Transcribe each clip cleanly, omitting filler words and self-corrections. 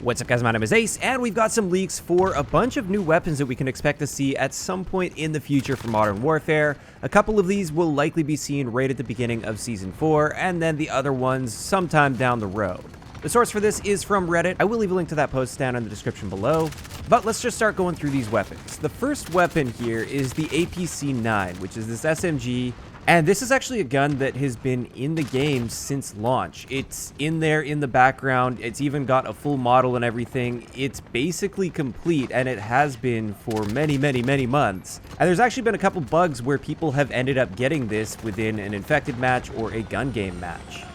What's up guys, my name is Ace, and we've got some leaks for a bunch of new weapons that we can expect to see at some point in the future for Modern Warfare. A couple of these will likely be seen right at the beginning of Season 4, and then the other ones sometime down the road. The source for this is from Reddit. I will leave a link to that post down in the description below. But let's just start going through these weapons. The first weapon here is the APC-9, which is this SMG. And this is actually a gun that has been in the game since launch. It's in there in the background. It's even got a full model and everything. It's basically complete, and it has been for many months. And there's actually been a couple bugs where people have ended up getting this within an infected match or a gun game match.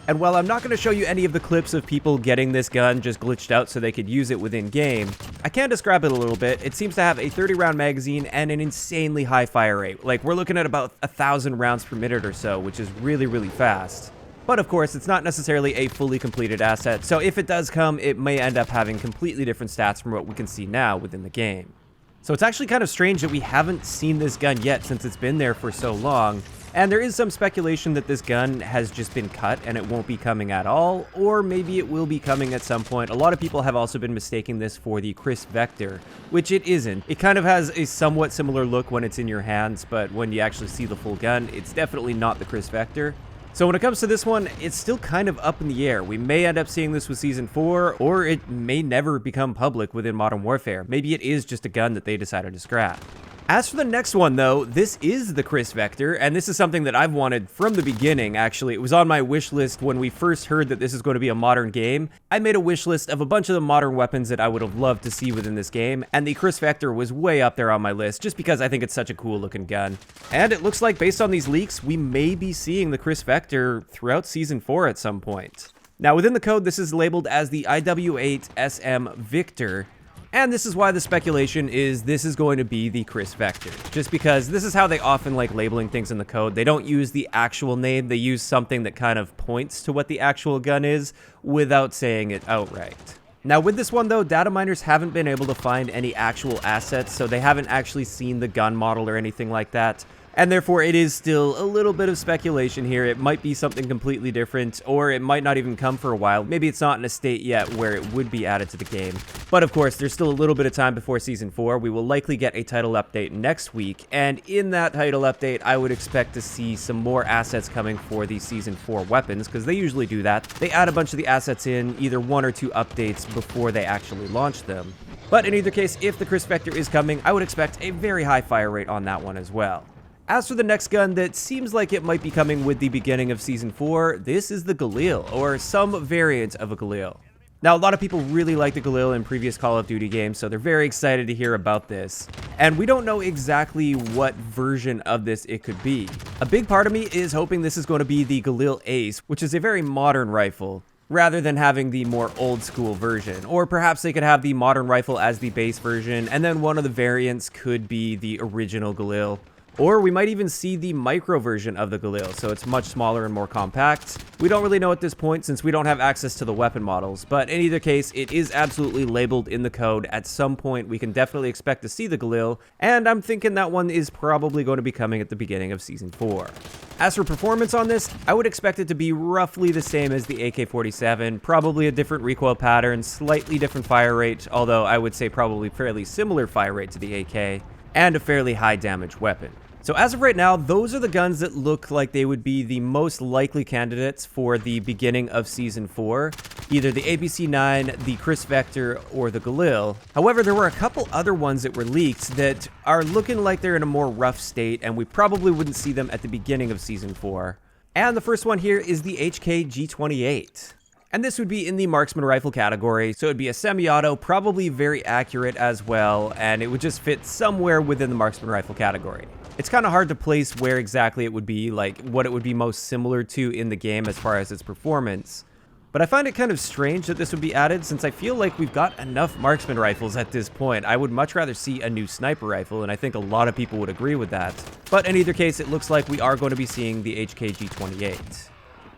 And while I'm not going to show you any of the clips of people getting this gun just glitched out so they could use it within game, I can describe it a little bit. It seems to have a 30-round magazine and an insanely high fire rate. Like, we're looking at about 1,000 rounds per minute or so, which is really fast. But of course, it's not necessarily a fully completed asset, so if it does come, it may end up having completely different stats from what we can see now within the game. So it's actually kind of strange that we haven't seen this gun yet since it's been there for so long. And there is some speculation that this gun has just been cut and it won't be coming at all, or maybe it will be coming at some point. A lot of people have also been mistaking this for the Kriss Vector, which it isn't. It kind of has a somewhat similar look when it's in your hands, but when you actually see the full gun, it's definitely not the Kriss Vector. So when it comes to this one, it's still kind of up in the air. We may end up seeing this with Season 4, or it may never become public within Modern Warfare. Maybe it is just a gun that they decided to scrap. As for the next one, though, this is the Kriss Vector, and this is something that I've wanted from the beginning, actually. It was on my wish list when we first heard that this is going to be a modern game. I made a wish list of a bunch of the modern weapons that I would have loved to see within this game, and the Kriss Vector was way up there on my list, just because I think it's such a cool looking gun. And it looks like, based on these leaks, we may be seeing the Kriss Vector throughout Season 4 at some point. Now, within the code, this is labeled as the IW8SM Victor. And this is why the speculation is this is going to be the Kriss Vector. Just because this is how they often like labeling things in the code. They don't use the actual name, they use something that kind of points to what the actual gun is without saying it outright. Now with this one though, data miners haven't been able to find any actual assets, so they haven't actually seen the gun model or anything like that. And therefore, it is still a little bit of speculation here. It might be something completely different, or it might not even come for a while. Maybe it's not in a state yet where it would be added to the game. But of course, there's still a little bit of time before Season 4. We will likely get a title update next week. And in that title update, I would expect to see some more assets coming for the Season 4 weapons, because they usually do that. They add a bunch of the assets in either 1 or 2 updates before they actually launch them. But in either case, if the Kriss Vector is coming, I would expect a very high fire rate on that one as well. As for the next gun that seems like it might be coming with the beginning of Season 4, this is the Galil, or some variant of a Galil. Now, a lot of people really like the Galil in previous Call of Duty games, so they're very excited to hear about this. And we don't know exactly what version of this it could be. A big part of me is hoping this is going to be the Galil Ace, which is a very modern rifle, rather than having the more old school version. Or perhaps they could have the modern rifle as the base version, and then one of the variants could be the original Galil. Or we might even see the micro version of the Galil, so it's much smaller and more compact. We don't really know at this point since we don't have access to the weapon models, but in either case, it is absolutely labeled in the code. At some point, we can definitely expect to see the Galil, and I'm thinking that one is probably going to be coming at the beginning of Season 4. As for performance on this, I would expect it to be roughly the same as the AK-47, probably a different recoil pattern, slightly different fire rate, although I would say probably fairly similar fire rate to the AK, and a fairly high damage weapon. So as of right now, those are the guns that look like they would be the most likely candidates for the beginning of Season 4. Either the APC-9, the Kriss Vector, or the Galil. However, there were a couple other ones that were leaked that are looking like they're in a more rough state, and we probably wouldn't see them at the beginning of Season 4. And the first one here is the HK-G28. And this would be in the marksman rifle category, so it'd be a semi-auto, probably very accurate as well, and it would just fit somewhere within the marksman rifle category. It's kind of hard to place where exactly it would be, like what it would be most similar to in the game as far as its performance. But I find it kind of strange that this would be added, since I feel like we've got enough marksman rifles at this point. I would much rather see a new sniper rifle, and I think a lot of people would agree with that. But in either case, it looks like we are going to be seeing the HK-G28.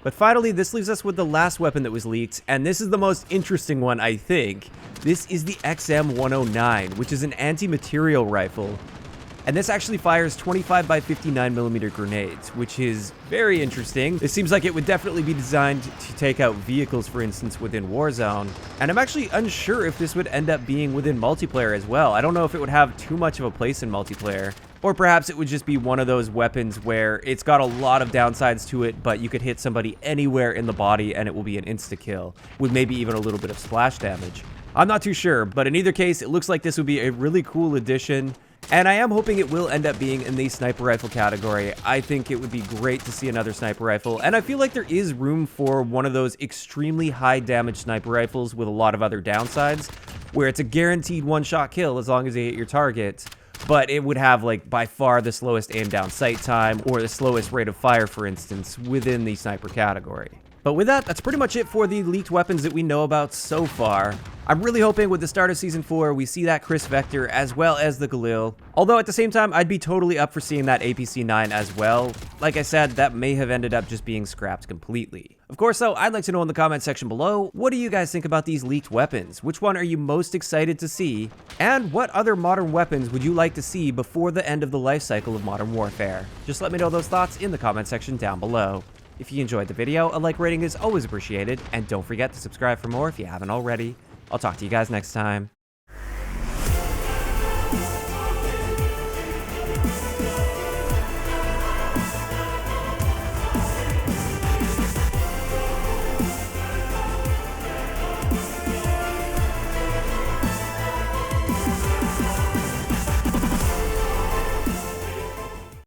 But finally, this leaves us with the last weapon that was leaked, and this is the most interesting one, I think. This is the XM-109, which is an anti-material rifle. And this actually fires 25 by 59mm grenades, which is very interesting. This seems like it would definitely be designed to take out vehicles, for instance, within Warzone. And I'm actually unsure if this would end up being within multiplayer as well. I don't know if it would have too much of a place in multiplayer. Or perhaps it would just be one of those weapons where it's got a lot of downsides to it, but you could hit somebody anywhere in the body and it will be an insta-kill, with maybe even a little bit of splash damage. I'm not too sure, but in either case, it looks like this would be a really cool addition. And I am hoping it will end up being in the sniper rifle category. I think it would be great to see another sniper rifle, and I feel like there is room for one of those extremely high damage sniper rifles with a lot of other downsides, where it's a guaranteed one-shot kill as long as you hit your target, but it would have, like, by far the slowest aim down sight time, or the slowest rate of fire, for instance, within the sniper category. But with that, that's pretty much it for the leaked weapons that we know about so far. I'm really hoping with the start of Season 4, we see that Kriss Vector as well as the Galil. Although at the same time, I'd be totally up for seeing that APC-9 as well. Like I said, that may have ended up just being scrapped completely. Of course, though, I'd like to know in the comment section below, what do you guys think about these leaked weapons? Which one are you most excited to see? And what other modern weapons would you like to see before the end of the life cycle of Modern Warfare? Just let me know those thoughts in the comment section down below. If you enjoyed the video, a like rating is always appreciated, and don't forget to subscribe for more if you haven't already. I'll talk to you guys next time.